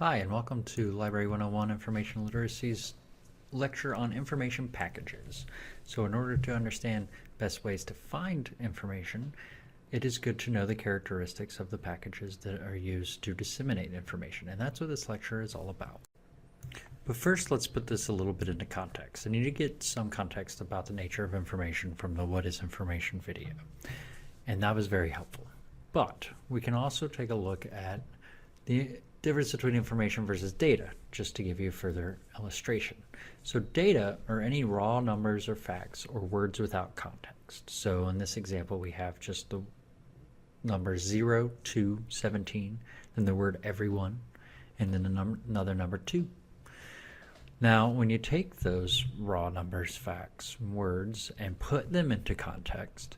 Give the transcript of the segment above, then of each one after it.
Hi, and welcome to Library 101 Information Literacy's lecture on information packages. So in order to understand best ways to find information, it is good to know the characteristics of the packages that are used to disseminate information, and that's what this lecture is all about. But first, let's put this a little bit into context. I need to get some context about the nature of information from the What is Information video, and that was very helpful. But we can also take a look at the difference between information versus data, just to give you further illustration. So data are any raw numbers or facts or words without context. So in this example, we have just the numbers 0, 2, 17, then the word everyone, and then another number 2. Now, when you take those raw numbers, facts, words, and put them into context,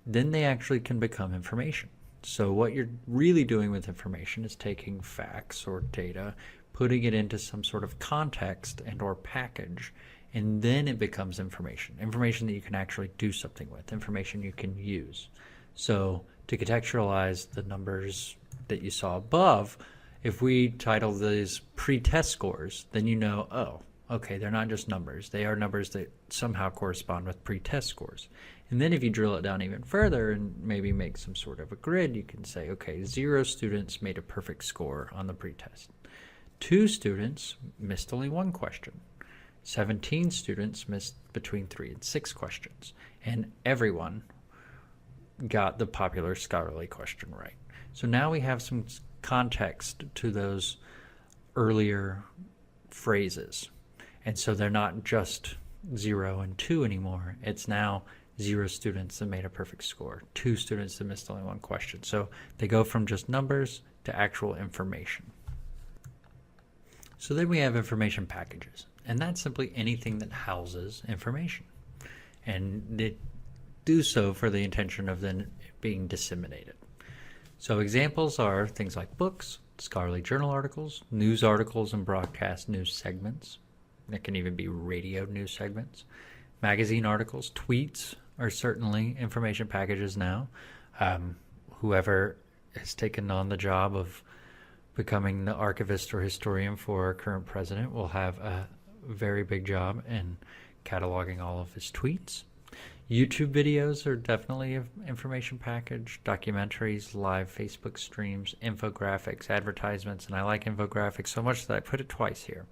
then they actually can become information. So what you're really doing with information is taking facts or data, putting it into some sort of context and or package, and then it becomes information. Information that you can actually do something with, information you can use. So to contextualize the numbers that you saw above, if we title these pre-test scores, then you know, oh, okay, they're not just numbers. They are numbers that somehow correspond with pre-test scores. And then if you drill it down even further and maybe make some sort of a grid, you can say, okay, 0 students made a perfect score on the pretest. 2 students missed only 1 question. 17 students missed between 3 and 6 questions. And everyone got the popular scholarly question right. So now we have some context to those earlier phrases. And so they're not just 0 and 2 anymore. It's now 0 students that made a perfect score, 2 students that missed only 1 question. So they go from just numbers to actual information. So then we have information packages, and that's simply anything that houses information. And they do so for the intention of then being disseminated. So examples are things like books, scholarly journal articles, news articles and broadcast news segments. That can even be radio news segments. Magazine articles, tweets are certainly information packages now. Whoever has taken on the job of becoming the archivist or historian for our current president will have a very big job in cataloging all of his tweets. YouTube videos are definitely an information package. Documentaries, live Facebook streams, infographics, advertisements, and I like infographics so much that I put it twice here.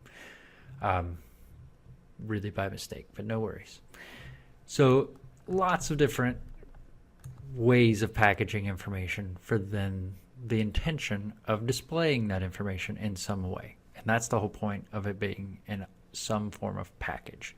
Really by mistake, but no worries. So lots of different ways of packaging information for then the intention of displaying that information in some way. And that's the whole point of it being in some form of package.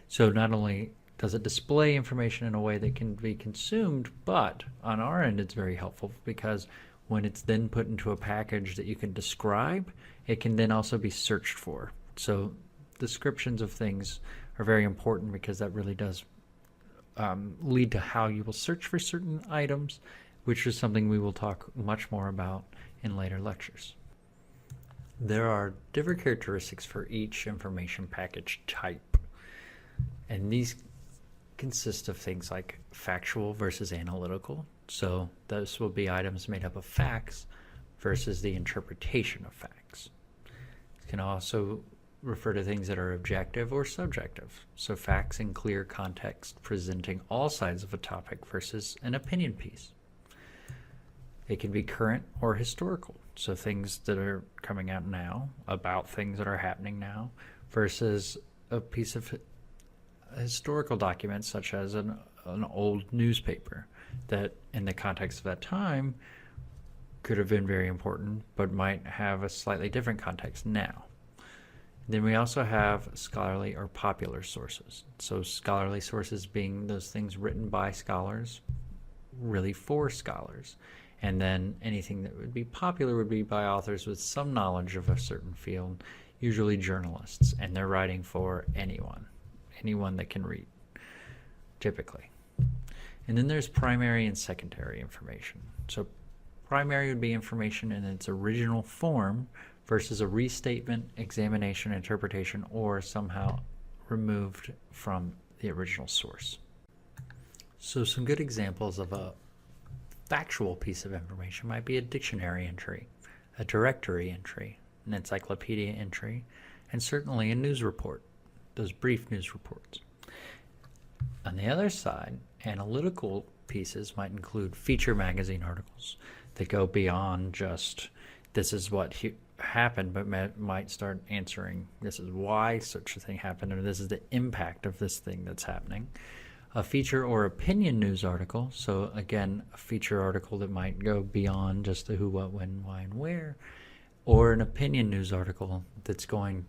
So not only does it display information in a way that can be consumed, but on our end it's very helpful because when it's then put into a package that you can describe, it can then also be searched for. So descriptions of things are very important because that really does lead to how you will search for certain items, which is something we will talk much more about in later lectures. There are different characteristics for each information package type, and these consist of things like factual versus analytical. So those will be items made up of facts versus the interpretation of facts. It can also refer to things that are objective or subjective. So facts in clear context presenting all sides of a topic versus an opinion piece. It can be current or historical. So things that are coming out now about things that are happening now versus a piece of historical document such as an old newspaper that in the context of that time could have been very important but might have a slightly different context now. Then we also have scholarly or popular sources. So scholarly sources being those things written by scholars, really for scholars. And then anything that would be popular would be by authors with some knowledge of a certain field, usually journalists, and they're writing for anyone that can read, typically. And then there's primary and secondary information. So primary would be information in its original form versus a restatement, examination, interpretation, or somehow removed from the original source. So some good examples of a factual piece of information might be a dictionary entry, a directory entry, an encyclopedia entry, and certainly a news report, those brief news reports. On the other side, analytical pieces might include feature magazine articles that go beyond just this is what happened, but might start answering this is why such a thing happened, or this is the impact of this thing that's happening. A feature or opinion news article, so again, a feature article that might go beyond just the who, what, when, why, and where, or an opinion news article that's going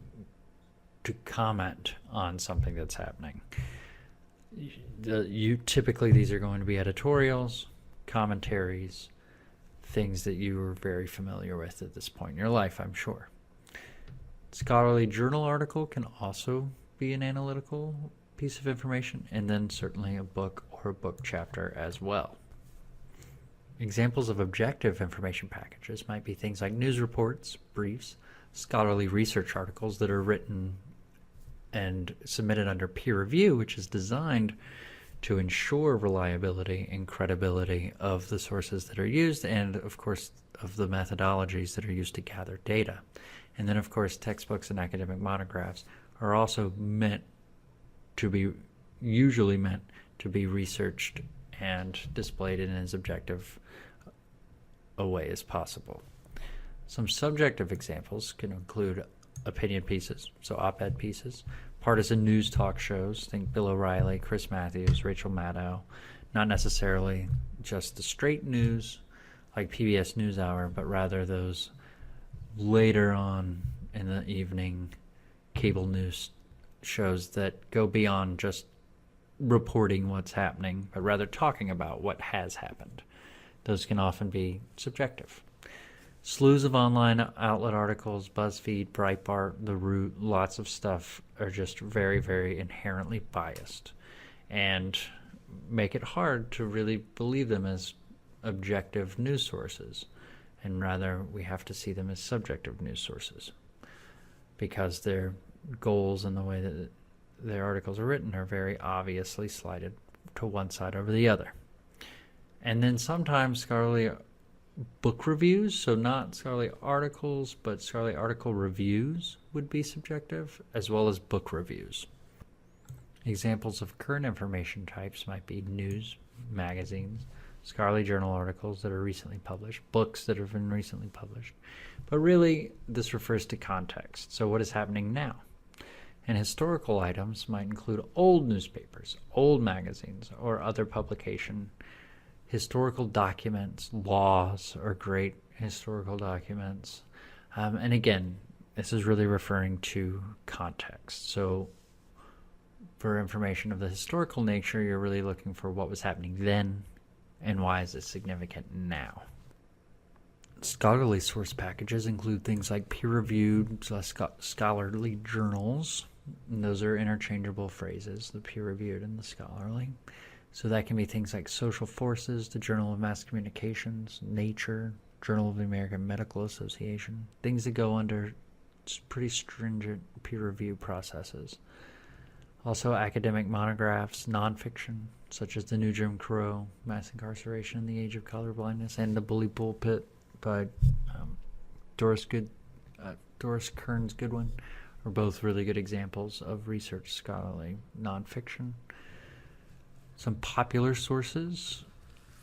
to comment on something that's happening. Typically these are going to be editorials, commentaries, things that you are very familiar with at this point in your life, I'm sure. Scholarly journal article can also be an analytical piece of information, and then certainly a book or a book chapter as well. Examples of objective information packages might be things like news reports, briefs, scholarly research articles that are written and submitted under peer review, which is designed to ensure reliability and credibility of the sources that are used, and of course of the methodologies that are used to gather data. And then of course textbooks and academic monographs are also usually meant to be researched and displayed in as objective a way as possible. Some subjective examples can include opinion pieces, so op-ed pieces, partisan news talk shows, think Bill O'Reilly, Chris Matthews, Rachel Maddow, not necessarily just the straight news like PBS NewsHour, but rather those later on in the evening cable news shows that go beyond just reporting what's happening, but rather talking about what has happened. Those can often be subjective. Slews of online outlet articles, BuzzFeed, Breitbart, The Root, lots of stuff are just very, very inherently biased and make it hard to really believe them as objective news sources. And rather, we have to see them as subjective news sources because their goals and the way that their articles are written are very obviously slighted to one side over the other. And then sometimes scholarly book reviews, so not scholarly articles, but scholarly article reviews would be subjective, as well as book reviews. Examples of current information types might be news, magazines, scholarly journal articles that are recently published, books that have been recently published. But really, this refers to context, so what is happening now? And historical items might include old newspapers, old magazines, or other publication. Historical documents, laws are great historical documents. And again, this is really referring to context. So for information of the historical nature, you're really looking for what was happening then and why is it significant now. Scholarly source packages include things like peer-reviewed scholarly journals. And those are interchangeable phrases, the peer-reviewed and the scholarly. So that can be things like Social Forces, the Journal of Mass Communications, Nature, Journal of the American Medical Association, things that go under pretty stringent peer review processes. Also academic monographs, nonfiction, such as The New Jim Crow, Mass Incarceration in the Age of Colorblindness, and The Bully Pulpit by Doris Kearns Goodwin, are both really good examples of research scholarly nonfiction. Some popular sources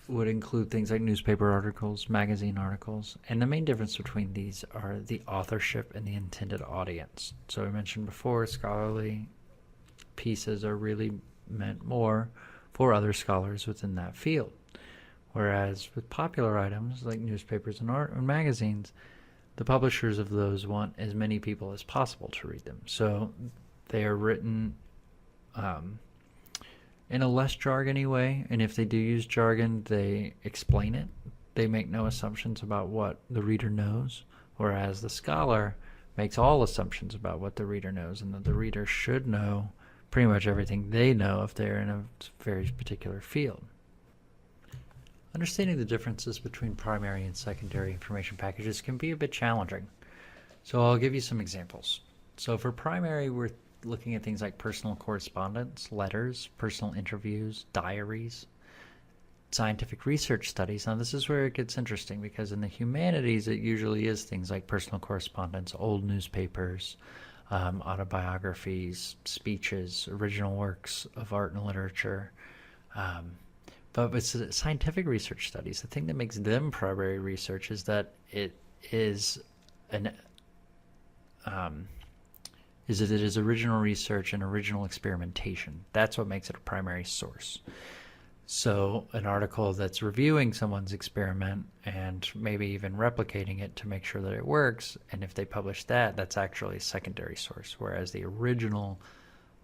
would include things like newspaper articles, magazine articles, and the main difference between these are the authorship and the intended audience. So I mentioned before, scholarly pieces are really meant more for other scholars within that field, whereas with popular items like newspapers and magazines, the publishers of those want as many people as possible to read them. So they are written in a less jargony way, and if they do use jargon, they explain it. They make no assumptions about what the reader knows, whereas the scholar makes all assumptions about what the reader knows, and that the reader should know pretty much everything they know if they're in a very particular field. Understanding the differences between primary and secondary information packages can be a bit challenging. So I'll give you some examples. So for primary, we're looking at things like personal correspondence, letters, personal interviews, diaries. scientific research studies. Now, this is where it gets interesting, because in the humanities, it usually is things like personal correspondence, old newspapers, autobiographies, speeches, original works of art and literature. But with scientific research studies, the thing that makes them primary research is that it is original research and original experimentation. That's what makes it a primary source. So an article that's reviewing someone's experiment and maybe even replicating it to make sure that it works, and if they publish that, that's actually a secondary source, whereas the original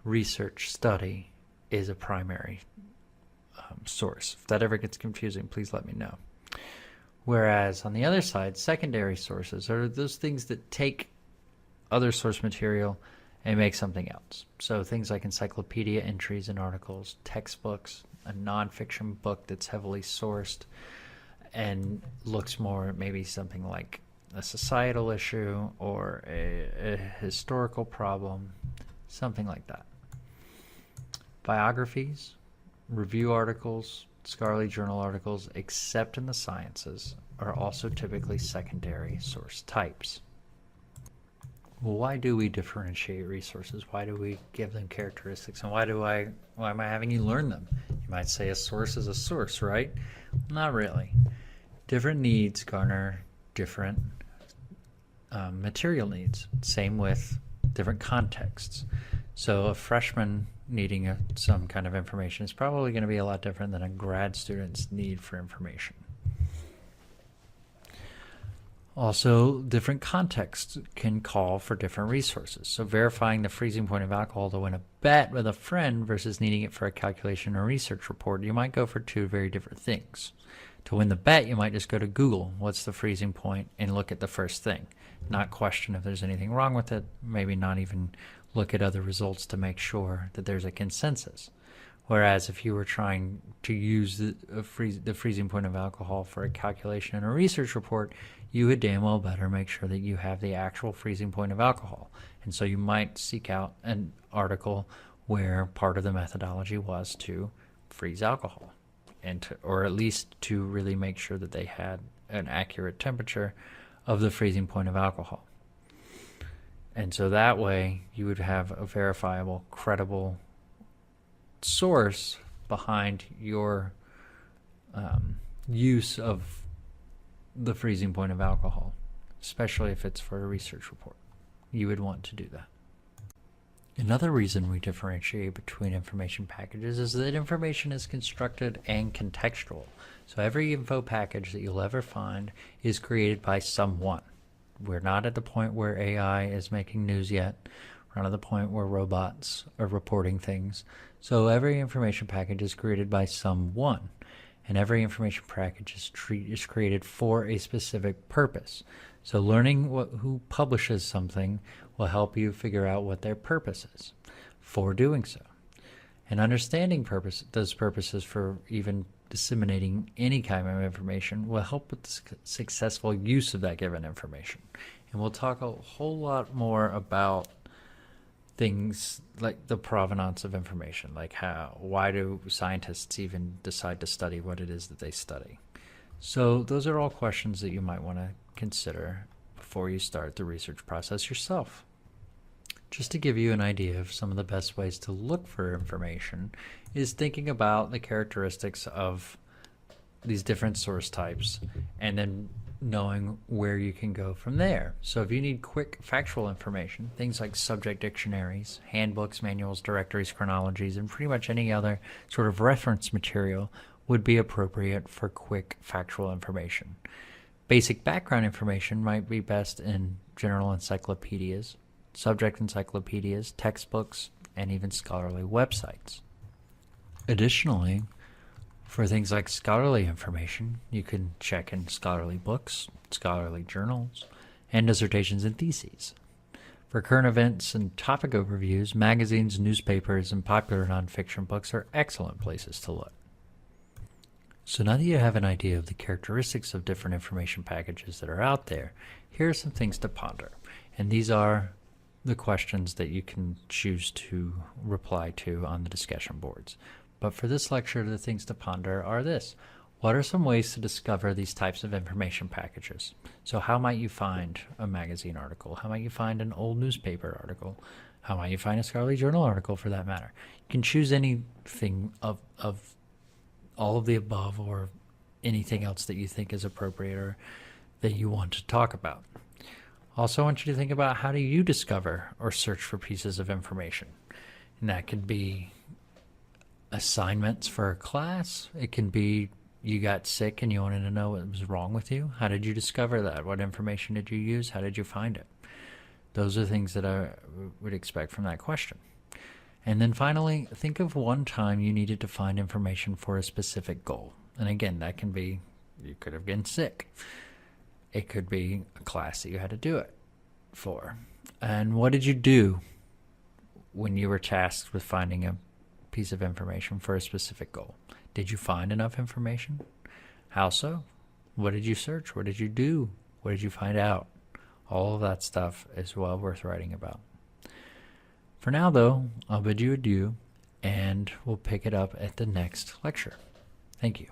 research study is a primary source. If that ever gets confusing, please let me know. Whereas on the other side, secondary sources are those things that take other source material and make something else. So things like encyclopedia entries and articles, textbooks, a nonfiction book that's heavily sourced and looks more at maybe something like a societal issue or a historical problem, something like that. Biographies, review articles, scholarly journal articles, except in the sciences, are also typically secondary source types. Well, why do we differentiate resources? Why do we give them characteristics? And why am I having you learn them? You might say a source is a source, right? Not really. Different needs garner different material needs. Same with different contexts. So a freshman needing some kind of information is probably going to be a lot different than a grad student's need for information. Also, different contexts can call for different resources. So verifying the freezing point of alcohol to win a bet with a friend versus needing it for a calculation or research report, you might go for two very different things. To win the bet, you might just go to Google, what's the freezing point, and look at the first thing. Not question if there's anything wrong with it, maybe not even look at other results to make sure that there's a consensus. Whereas if you were trying to use the freezing point of alcohol for a calculation and a research report, you would damn well better make sure that you have the actual freezing point of alcohol. And so you might seek out an article where part of the methodology was to freeze alcohol, or at least to really make sure that they had an accurate temperature of the freezing point of alcohol. And so that way you would have a verifiable, credible source behind your use of the freezing point of alcohol, especially if it's for a research report. You would want to do that. Another reason we differentiate between information packages is that information is constructed and contextual. So every info package that you'll ever find is created by someone. We're not at the point where AI is making news yet. We're not at the point where robots are reporting things. So every information package is created by someone, and every information package is created for a specific purpose. So learning who publishes something will help you figure out what their purpose is for doing so. And understanding those purposes for even disseminating any kind of information will help with the successful use of that given information. And we'll talk a whole lot more about things like the provenance of information, like why do scientists even decide to study what it is that they study. So those are all questions that you might want to consider before you start the research process yourself. Just to give you an idea of some of the best ways to look for information is thinking about the characteristics of these different source types and then knowing where you can go from there. So if you need quick factual information, things like subject dictionaries, handbooks, manuals, directories, chronologies, and pretty much any other sort of reference material would be appropriate for quick factual information. Basic background information might be best in general encyclopedias, subject encyclopedias, textbooks, and even scholarly websites. Additionally, for things like scholarly information, you can check in scholarly books, scholarly journals, and dissertations and theses. For current events and topic overviews, magazines, newspapers, and popular nonfiction books are excellent places to look. So now that you have an idea of the characteristics of different information packages that are out there, here are some things to ponder. And these are the questions that you can choose to reply to on the discussion boards. But for this lecture, the things to ponder are this. What are some ways to discover these types of information packages? So how might you find a magazine article? How might you find an old newspaper article? How might you find a scholarly journal article for that matter? You can choose anything of all of the above or anything else that you think is appropriate or that you want to talk about. Also, I want you to think about how do you discover or search for pieces of information. And that could be assignments for a class. It can be you got sick and you wanted to know what was wrong with you. How did you discover that? What information did you use? How did you find it? Those are things that I would expect from that question. And then finally, think of one time you needed to find information for a specific goal. And again, that can be you could have been sick. It could be a class that you had to do it for. And what did you do when you were tasked with finding a piece of information for a specific goal? Did you find enough information? How so? What did you search? What did you do? What did you find out? All of that stuff is well worth writing about. For now, though, I'll bid you adieu, and we'll pick it up at the next lecture. Thank you.